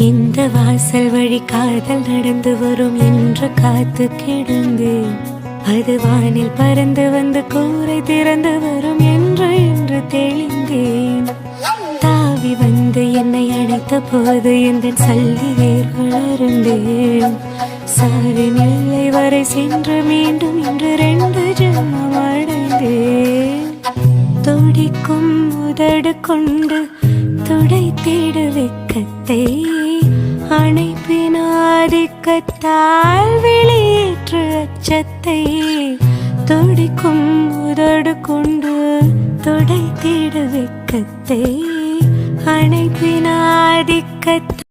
இந்த வாசல் வழி காதல் நடந்து வரும் என்று காத்து கிடந்தேன். அது வானில் பறந்து வந்து கூரை திறந்து வரும் என்று தெளிந்தேன். தாவி வந்து என்னை அழைத்த போது எந்த சல்லி வேர்கள் அருந்தேன். சாரி நிலை வரை சென்று மீண்டும் இன்று 2 ஜென்மம் அடைந்தேன். துடிக்கும் உதடு கொண்டு துடை தேடு வெக்கத்தை அணைப்பினாதிக்கத்தால் வெளியேற்று அச்சத்தை. துடிக்கும் உதடு கொண்டு துடை தேடு வெக்கத்தை அணைப்பினாதிக்கத்தால்